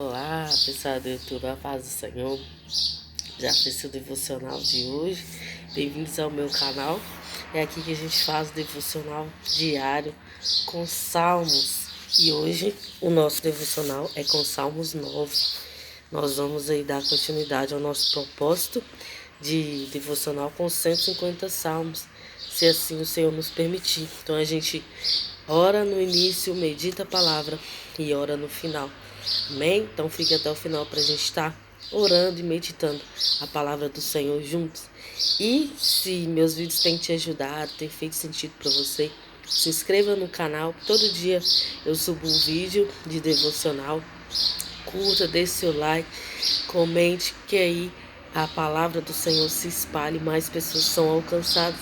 Olá, pessoal do YouTube, a paz do Senhor. Já fez seu devocional de hoje? Bem-vindos ao meu canal. É aqui que a gente faz o devocional diário com salmos. E hoje o nosso devocional é com Salmos 9. Nós vamos aí dar continuidade ao nosso propósito de devocional com 150 salmos, se assim o Senhor nos permitir. Então a gente ora no início, medita a palavra e ora no final. Amém? Então fique até o final para a gente estar orando e meditando a palavra do Senhor juntos. E se meus vídeos têm te ajudado, têm feito sentido para você, se inscreva no canal. Todo dia eu subo um vídeo de devocional. Curta, deixe seu like, comente, que aí a palavra do Senhor se espalhe, mais pessoas são alcançadas,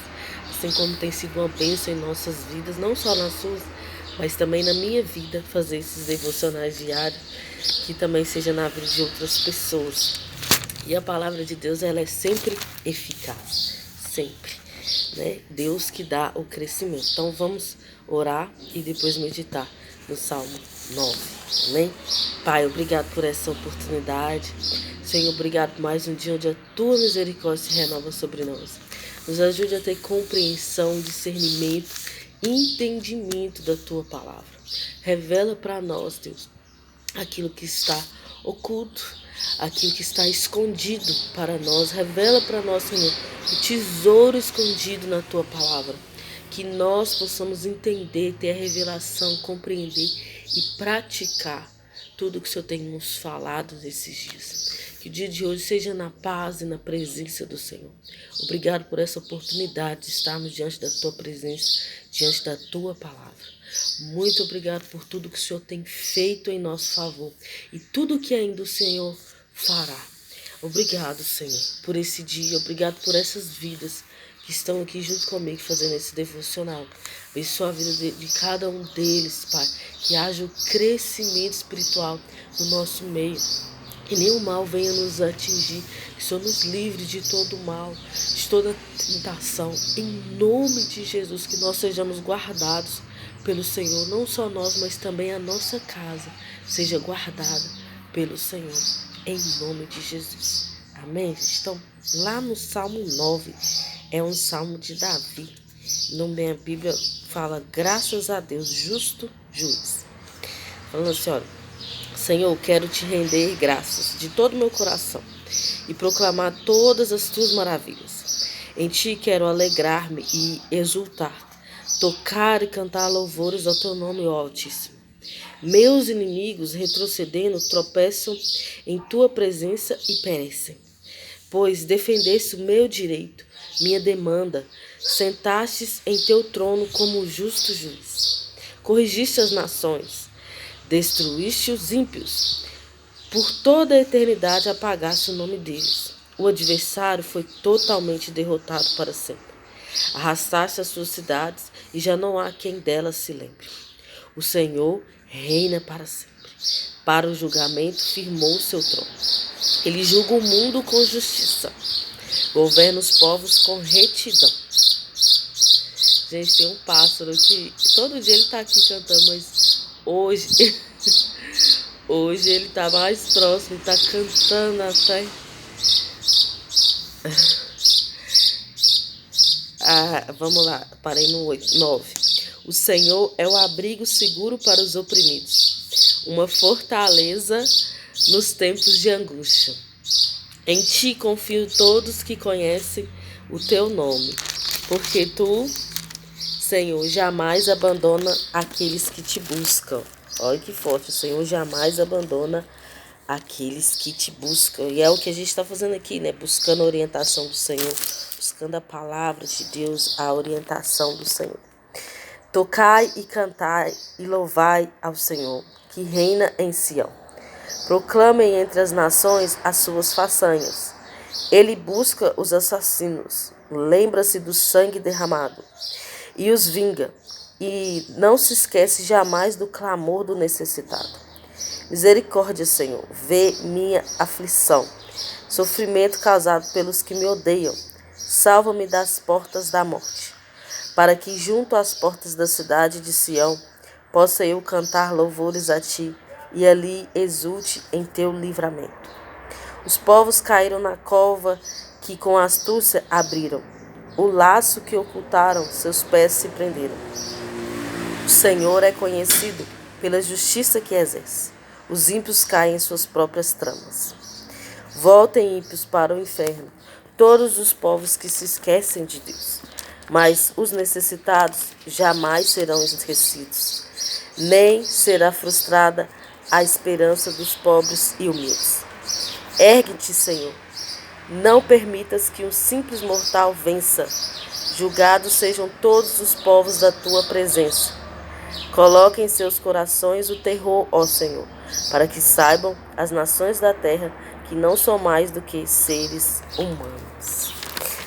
assim como tem sido uma bênção em nossas vidas, não só nas suas, mas também na minha vida, fazer esses devocionais diários, que também seja na vida de outras pessoas. E a palavra de Deus, ela é sempre eficaz, sempre, né? Deus que dá o crescimento. Então vamos orar e depois meditar no Salmo 9, amém? Pai, obrigado por essa oportunidade. Senhor, obrigado por mais um dia onde a tua misericórdia se renova sobre nós. Nos ajude a ter compreensão, discernimento, entendimento da tua palavra. Revela para nós, Deus, aquilo que está oculto, aquilo que está escondido para nós. Revela para nós, Senhor, o tesouro escondido na tua palavra. Que nós possamos entender, ter a revelação, compreender e praticar tudo que o Senhor tem nos falado nesses dias. Que o dia de hoje seja na paz e na presença do Senhor. Obrigado por essa oportunidade de estarmos diante da tua presença, diante da tua palavra. Muito obrigado por tudo que o Senhor tem feito em nosso favor e tudo que ainda o Senhor fará. Obrigado, Senhor, por esse dia. Obrigado por essas vidas que estão aqui junto comigo fazendo esse devocional. Abençoa a vida de cada um deles, Pai. Que haja o crescimento espiritual no nosso meio. Que nenhum mal venha nos atingir. Que o Senhor nos livre de todo mal, de toda tentação. Em nome de Jesus, que nós sejamos guardados pelo Senhor. Não só nós, mas também a nossa casa seja guardada pelo Senhor. Em nome de Jesus. Amém, gente? Então, lá no Salmo 9, é um salmo de Davi. Na minha Bíblia fala, graças a Deus, justo juiz. Falando assim, olha, Senhor, quero te render graças de todo o meu coração e proclamar todas as tuas maravilhas. Em ti quero alegrar-me e exultar, tocar e cantar louvores ao teu nome, ó Altíssimo. Meus inimigos, retrocedendo, tropeçam em tua presença e perecem. Pois defendeste o meu direito, minha demanda, sentastes em teu trono como justo juiz. Corrigiste as nações, destruíste os ímpios, por toda a eternidade apagaste o nome deles. O adversário foi totalmente derrotado para sempre. Arrastaste as suas cidades e já não há quem delas se lembre. O Senhor reina para sempre. Para o julgamento firmou o seu trono. Ele julga o mundo com justiça. Governa os povos com retidão. Gente, tem um pássaro que todo dia ele está aqui cantando, mas hoje, hoje ele está mais próximo, está cantando até. Vamos lá, parei no 8, 9. O Senhor é o abrigo seguro para os oprimidos, uma fortaleza nos tempos de angústia. Em ti confio todos que conhecem o teu nome, porque tu, Senhor, jamais abandona aqueles que te buscam. Olha que forte, o Senhor jamais abandona aqueles que te buscam. E é o que a gente está fazendo aqui, né? Buscando a orientação do Senhor, buscando a palavra de Deus, a orientação do Senhor. Tocai e cantai e louvai ao Senhor, que reina em Sião. Proclamem entre as nações as suas façanhas. Ele busca os assassinos, lembra-se do sangue derramado e os vinga, e não se esquece jamais do clamor do necessitado. Misericórdia, Senhor, vê minha aflição, sofrimento causado pelos que me odeiam. Salva-me das portas da morte, para que junto às portas da cidade de Sião possa eu cantar louvores a ti e ali exulte em teu livramento. Os povos caíram na cova que com astúcia abriram. O laço que ocultaram, seus pés se prenderam. O Senhor é conhecido pela justiça que exerce. Os ímpios caem em suas próprias tramas. Voltem, ímpios, para o inferno, todos os povos que se esquecem de Deus. Mas os necessitados jamais serão esquecidos, nem será frustrada a esperança dos pobres e humildes. Ergue-te, Senhor. Não permitas que um simples mortal vença. Julgados sejam todos os povos da tua presença. Coloque em seus corações o terror, ó Senhor, para que saibam as nações da terra que não são mais do que seres humanos.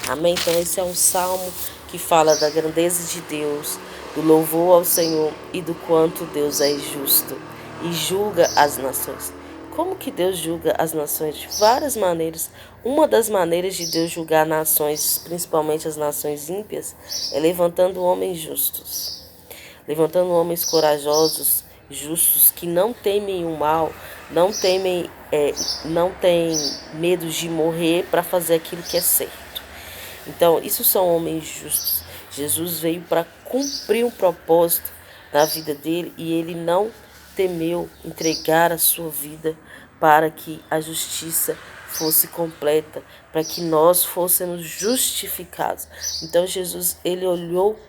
Amém? Então esse é um salmo que fala da grandeza de Deus, do louvor ao Senhor e do quanto Deus é justo e julga as nações. Como que Deus julga as nações? De várias maneiras. Uma das maneiras de Deus julgar nações, principalmente as nações ímpias, é levantando homens justos. Levantando homens corajosos, justos, que não temem o mal, não têm medo de morrer para fazer aquilo que é certo. Então, isso são homens justos. Jesus veio para cumprir um propósito na vida dele e ele não temeu entregar a sua vida para que a justiça fosse completa, para que nós fôssemos justificados. Então Jesus, ele olhou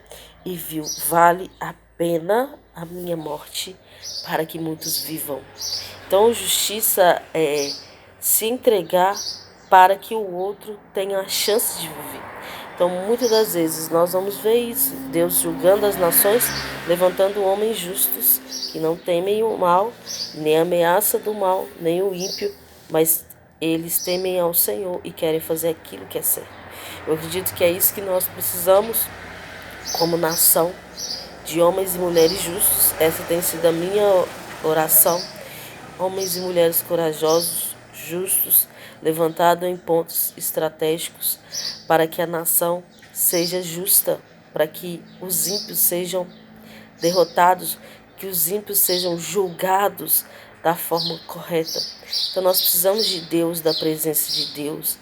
e viu, vale a pena a minha morte para que muitos vivam. Então justiça é se entregar para que o outro tenha a chance de viver. Então, muitas das vezes nós vamos ver isso, Deus julgando as nações, levantando homens justos que não temem o mal, nem a ameaça do mal, nem o ímpio, mas eles temem ao Senhor e querem fazer aquilo que é certo. Eu acredito que é isso que nós precisamos como nação, de homens e mulheres justos. Essa tem sido a minha oração. Homens e mulheres corajosos, justos, levantados em pontos estratégicos para que a nação seja justa, para que os ímpios sejam derrotados, que os ímpios sejam julgados da forma correta. Então nós precisamos de Deus, da presença de Deus,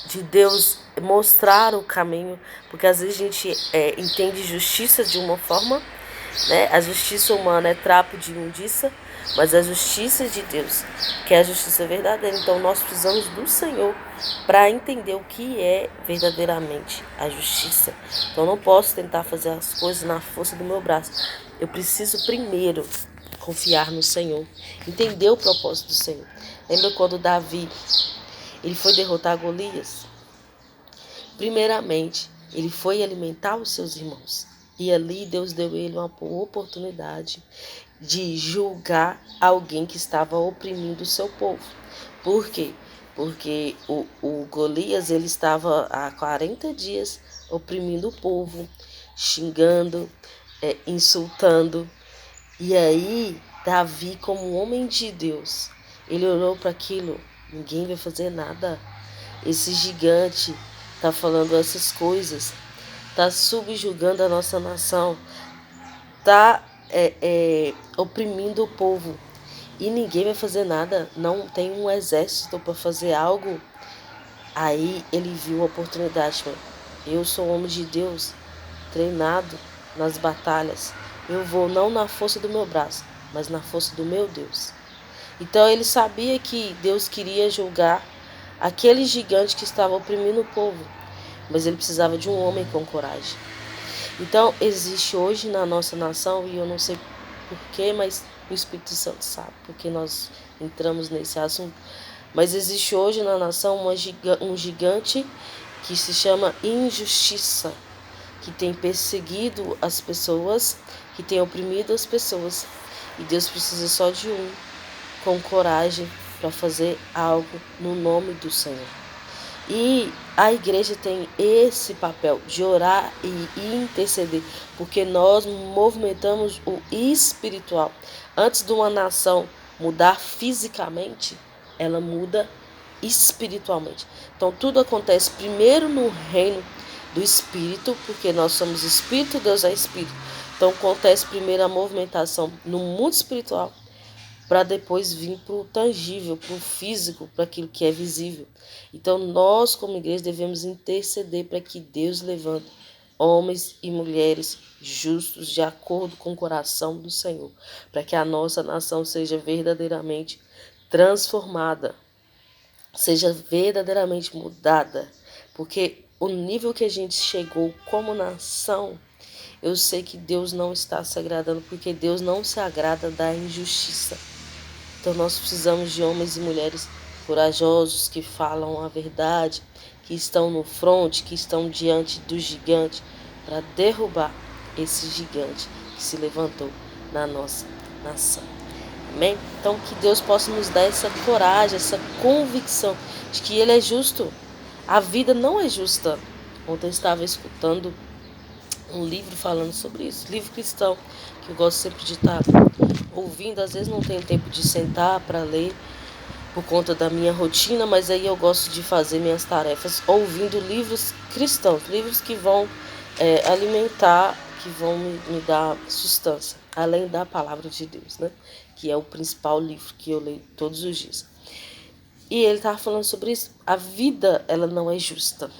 de Deus mostrar o caminho, porque às vezes a gente entende justiça de uma forma, né? A justiça humana é trapo de imundícia, mas a justiça de Deus, que é a justiça verdadeira. Então nós precisamos do Senhor para entender o que é verdadeiramente a justiça. Então eu não posso tentar fazer as coisas na força do meu braço. Eu preciso primeiro confiar no Senhor, entender o propósito do Senhor. Lembra quando Davi ele foi derrotar Golias? Primeiramente, ele foi alimentar os seus irmãos. E ali Deus deu a ele uma oportunidade de julgar alguém que estava oprimindo o seu povo. Por quê? Porque o Golias ele estava há 40 dias oprimindo o povo, xingando, insultando. E aí, Davi, como homem de Deus, ele olhou para aquilo. Ninguém vai fazer nada. Esse gigante está falando essas coisas, está subjugando a nossa nação, está oprimindo o povo e ninguém vai fazer nada, não tem um exército para fazer algo. Aí ele viu a oportunidade, eu sou homem de Deus, treinado nas batalhas, eu vou não na força do meu braço, mas na força do meu Deus. Então ele sabia que Deus queria julgar aquele gigante que estava oprimindo o povo, mas ele precisava de um homem com coragem. Então existe hoje na nossa nação, e eu não sei porquê, mas o Espírito Santo sabe, porque nós entramos nesse assunto, mas existe hoje na nação um gigante que se chama injustiça, que tem perseguido as pessoas, que tem oprimido as pessoas, e Deus precisa só de um com coragem para fazer algo no nome do Senhor. E a igreja tem esse papel de orar e interceder, porque nós movimentamos o espiritual. Antes de uma nação mudar fisicamente, ela muda espiritualmente. Então tudo acontece primeiro no reino do Espírito, porque nós somos Espírito, Deus é Espírito. Então acontece primeiro a movimentação no mundo espiritual, para depois vir para o tangível, para o físico, para aquilo que é visível. Então nós, como igreja, devemos interceder para que Deus levante homens e mulheres justos de acordo com o coração do Senhor, para que a nossa nação seja verdadeiramente transformada, seja verdadeiramente mudada, porque o nível que a gente chegou como nação, eu sei que Deus não está se agradando, porque Deus não se agrada da injustiça. Então nós precisamos de homens e mulheres corajosos que falam a verdade, que estão no fronte, que estão diante do gigante, para derrubar esse gigante que se levantou na nossa nação. Amém? Então que Deus possa nos dar essa coragem, essa convicção de que Ele é justo. A vida não é justa. Ontem eu estava escutando um livro falando sobre isso, livro cristão, que eu gosto sempre de estar ouvindo. Às vezes não tenho tempo de sentar para ler por conta da minha rotina, mas aí eu gosto de fazer minhas tarefas ouvindo livros cristãos, livros que vão alimentar, que vão me dar sustância, além da palavra de Deus, né? Que é o principal livro que eu leio todos os dias. E ele estava falando sobre isso. A vida, ela não é justa.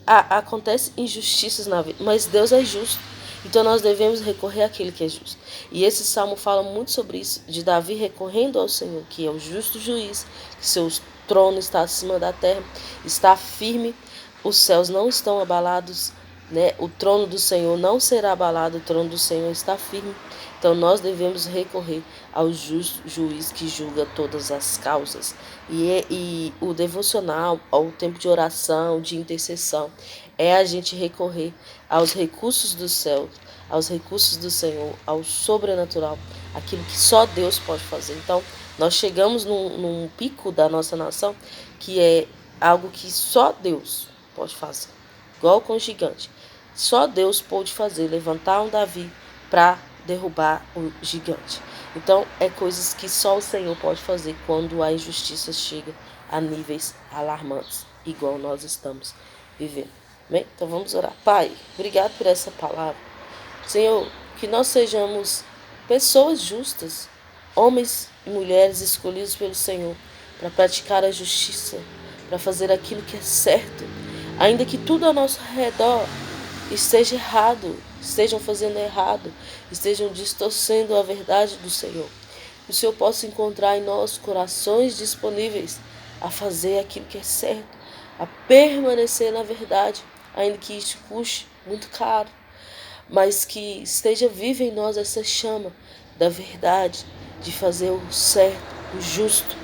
Acontece injustiças na vida, mas Deus é justo. Então nós devemos recorrer àquele que é justo. E esse salmo fala muito sobre isso, de Davi recorrendo ao Senhor, que é o justo juiz, que seu trono está acima da terra, está firme, os céus não estão abalados, né? O trono do Senhor não será abalado, o trono do Senhor está firme. Então nós devemos recorrer ao justo juiz que julga todas as causas. E o devocional, ao tempo de oração, de intercessão, é a gente recorrer aos recursos do céu, aos recursos do Senhor, ao sobrenatural, aquilo que só Deus pode fazer. Então nós chegamos num pico da nossa nação que é algo que só Deus pode fazer, igual com o gigante. Só Deus pôde fazer, levantar um Davi para derrubar o gigante. Então, é coisas que só o Senhor pode fazer quando a injustiça chega a níveis alarmantes, igual nós estamos vivendo. Bem, então vamos orar. Pai, obrigado por essa palavra. Senhor, que nós sejamos pessoas justas, homens e mulheres escolhidos pelo Senhor para praticar a justiça, para fazer aquilo que é certo, ainda que tudo ao nosso redor esteja errado, estejam fazendo errado, estejam distorcendo a verdade do Senhor. Que o Senhor possa encontrar em nós corações disponíveis a fazer aquilo que é certo, a permanecer na verdade, ainda que isso custe muito caro, mas que esteja viva em nós essa chama da verdade, de fazer o certo, o justo.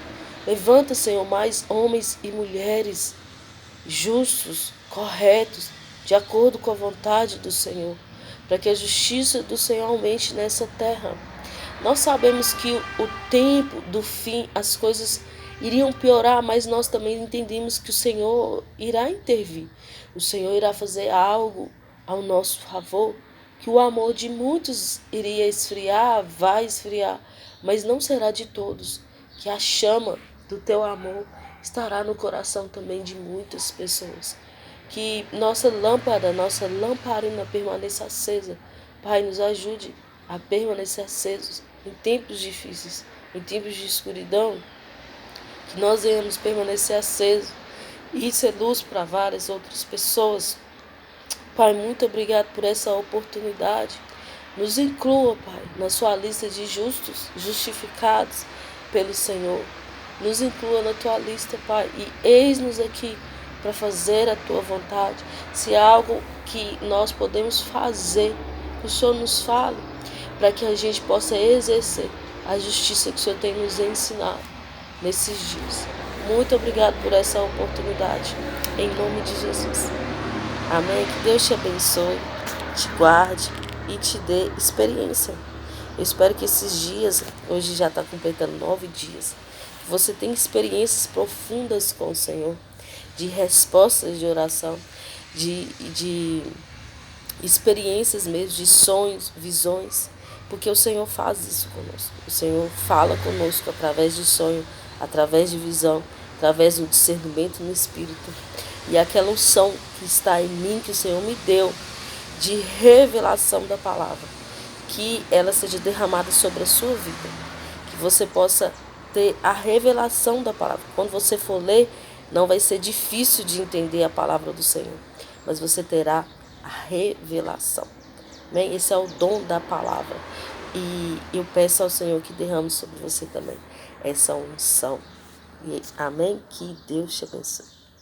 Levanta, Senhor, mais homens e mulheres justos, corretos, de acordo com a vontade do Senhor, para que a justiça do Senhor aumente nessa terra. Nós sabemos que o tempo do fim, as coisas iriam piorar, mas nós também entendemos que o Senhor irá intervir. O Senhor irá fazer algo ao nosso favor, que o amor de muitos iria esfriar, vai esfriar, mas não será de todos, que a chama do teu amor estará no coração também de muitas pessoas. Que nossa lamparina permaneça acesa. Pai, nos ajude a permanecer acesos em tempos difíceis, em tempos de escuridão. Que nós venhamos permanecer acesos e ser luz para várias outras pessoas. Pai, muito obrigado por essa oportunidade. Nos inclua, Pai, na sua lista de justos, justificados pelo Senhor. Nos inclua na tua lista, Pai, e eis-nos aqui para fazer a tua vontade. Se há algo que nós podemos fazer, que o Senhor nos fale, para que a gente possa exercer a justiça que o Senhor tem nos ensinado nesses dias. Muito obrigado por essa oportunidade, em nome de Jesus. Amém. Que Deus te abençoe, te guarde e te dê experiência. Eu espero que esses dias, hoje já está completando 9 dias, você tenha experiências profundas com o Senhor, de respostas de oração, de experiências mesmo, de sonhos, visões, porque o Senhor faz isso conosco. O Senhor fala conosco através de sonho, através de visão, através do discernimento no Espírito. E aquela unção que está em mim, que o Senhor me deu, de revelação da palavra, que ela seja derramada sobre a sua vida, que você possa ter a revelação da palavra. Quando você for ler, não vai ser difícil de entender a palavra do Senhor, mas você terá a revelação. Amém? Esse é o dom da palavra. E eu peço ao Senhor que derrame sobre você também essa unção. E, amém? Que Deus te abençoe.